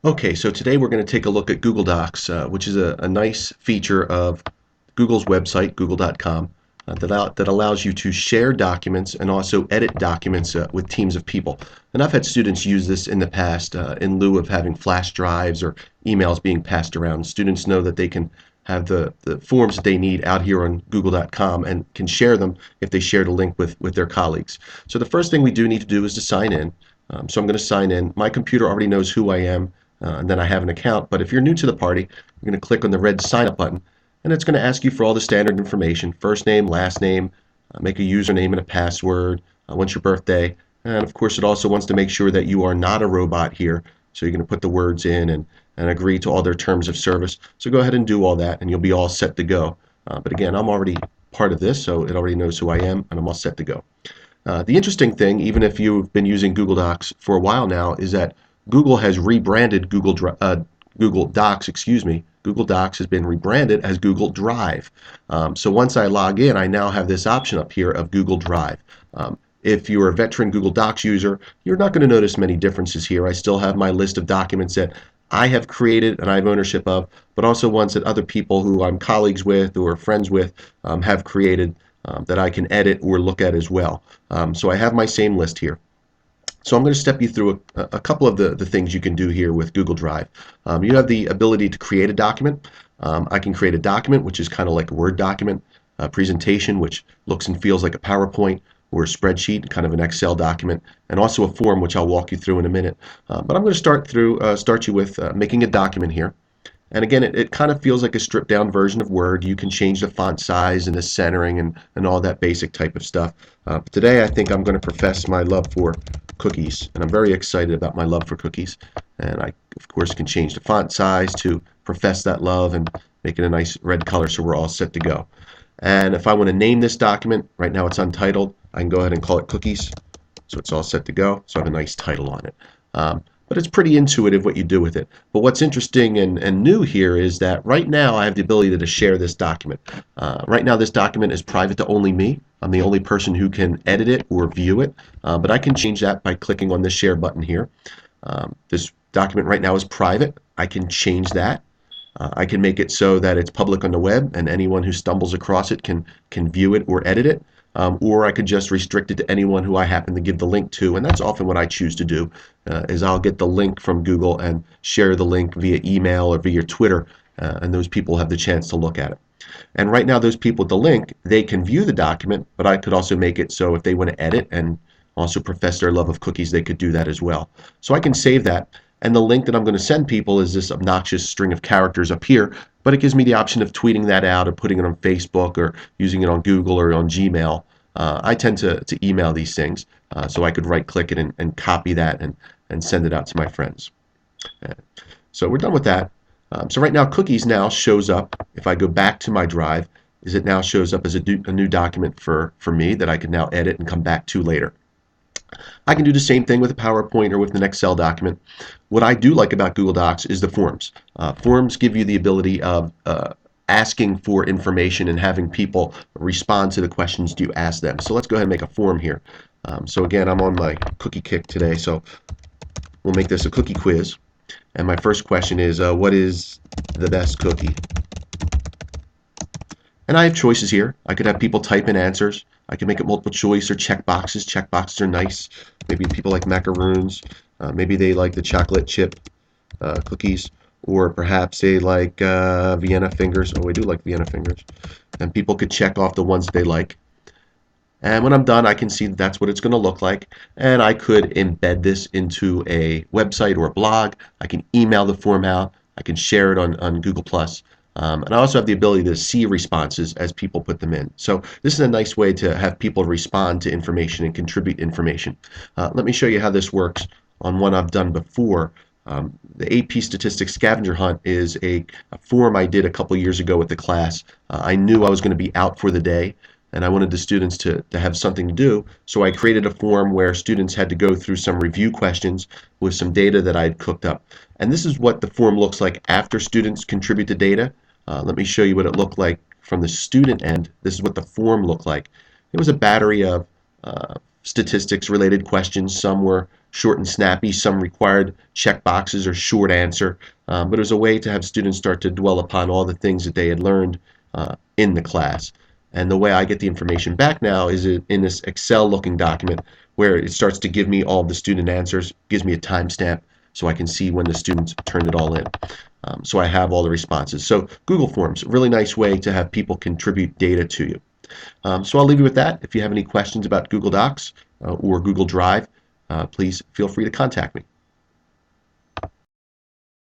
Okay, so today we're going to take a look at Google Docs, which is a nice feature of Google's website, google.com, that allows you to share documents and also edit documents with teams of people. And I've had students use this in the past in lieu of having flash drives or emails being passed around. Students know that they can have the forms that they need out here on google.com and can share them if they share the link with their colleagues. So the first thing we do need to do is to sign in. So I'm going to sign in. My computer already knows who I am, and then I have an account. But if you're new to the party, you're going to click on the red sign up button, and it's going to ask you for all the standard information: first name, last name, make a username and a password, when's your birthday, and of course it also wants to make sure that you are not a robot here. So you're going to put the words in and agree to all their terms of service. So go ahead and do all that, and you'll be all set to go. But again, I'm already part of this, so it already knows who I am, and I'm all set to go. The interesting thing, even if you've been using Google Docs for a while now, is that Google has rebranded Google Docs, excuse me. Google Docs has been rebranded as Google Drive. So once I log in, I now have this option up here of Google Drive. If you're a veteran Google Docs user, you're not going to notice many differences here. I still have my list of documents that I have created and I have ownership of, but also ones that other people who I'm colleagues with or friends with have created that I can edit or look at as well. So I have my same list here. So I'm going to step you through a couple of the things you can do here with Google Drive. You have the ability to create a document. I can create a document, which is kind of like a Word document, a presentation, which looks and feels like a PowerPoint or a spreadsheet, kind of an Excel document, and also a form, which I'll walk you through in a minute. But I'm going to start you with making a document here. And again, it kind of feels like a stripped down version of Word. You can change the font size and the centering and all that basic type of stuff. But today I think I'm going to profess my love for cookies, and I'm very excited about my love for cookies. And I, of course, can change the font size to profess that love and make it a nice red color so we're all set to go. And if I want to name this document, right now it's untitled, I can go ahead and call it cookies. So it's all set to go. So I have a nice title on it. But it's pretty intuitive what you do with it. But what's interesting and new here is that right now I have the ability to share this document. Right now this document is private to only me. I'm the only person who can edit it or view it, but I can change that by clicking on this share button here. This document right now is private. I can change that. I can make it so that it's public on the web and anyone who stumbles across it can view it or edit it. Or I could just restrict it to anyone who I happen to give the link to, and that's often what I choose to do, is I'll get the link from Google and share the link via email or via Twitter, and those people have the chance to look at it. And right now those people with the link, they can view the document, but I could also make it so if they want to edit and also profess their love of cookies, they could do that as well. So I can save that, and the link that I'm going to send people is this obnoxious string of characters up here, but it gives me the option of tweeting that out or putting it on Facebook or using it on Google or on Gmail. I tend to email these things, so I could right click it and copy that and send it out to my friends. So we're done with that. So right now cookies now shows up, if I go back to my drive, is it now shows up as a new document for me that I can now edit and come back to later. I can do the same thing with a PowerPoint or with an Excel document. What I do like about Google Docs is the forms. Forms give you the ability of asking for information and having people respond to the questions you ask them. So let's go ahead and make a form here. So again, I'm on my cookie kick today, so we'll make this a cookie quiz. And my first question is, what is the best cookie? And I have choices here. I could have people type in answers. I can make it multiple choice or check boxes. Check boxes are nice. Maybe people like macaroons. Maybe they like the chocolate chip cookies. Or perhaps they like Vienna fingers. Oh, I do like Vienna fingers. And people could check off the ones they like. And when I'm done, I can see that's what it's going to look like. And I could embed this into a website or a blog. I can email the form out. I can share it on Google+. And I also have the ability to see responses as people put them in. So this is a nice way to have people respond to information and contribute information. Let me show you how this works on one I've done before. The AP Statistics Scavenger Hunt is a form I did a couple years ago with the class. I knew I was going to be out for the day, and I wanted the students to have something to do, so I created a form where students had to go through some review questions with some data that I had cooked up. And this is what the form looks like after students contribute the data. Let me show you what it looked like from the student end. This is what the form looked like. It was a battery of statistics related questions. Some were short and snappy. Some required check boxes or short answer, but it was a way to have students start to dwell upon all the things that they had learned in the class. And the way I get the information back now is in this Excel-looking document where it starts to give me all of the student answers, gives me a timestamp so I can see when the students turned it all in. So I have all the responses. So Google Forms, a really nice way to have people contribute data to you. So I'll leave you with that. If you have any questions about Google Docs or Google Drive, please feel free to contact me.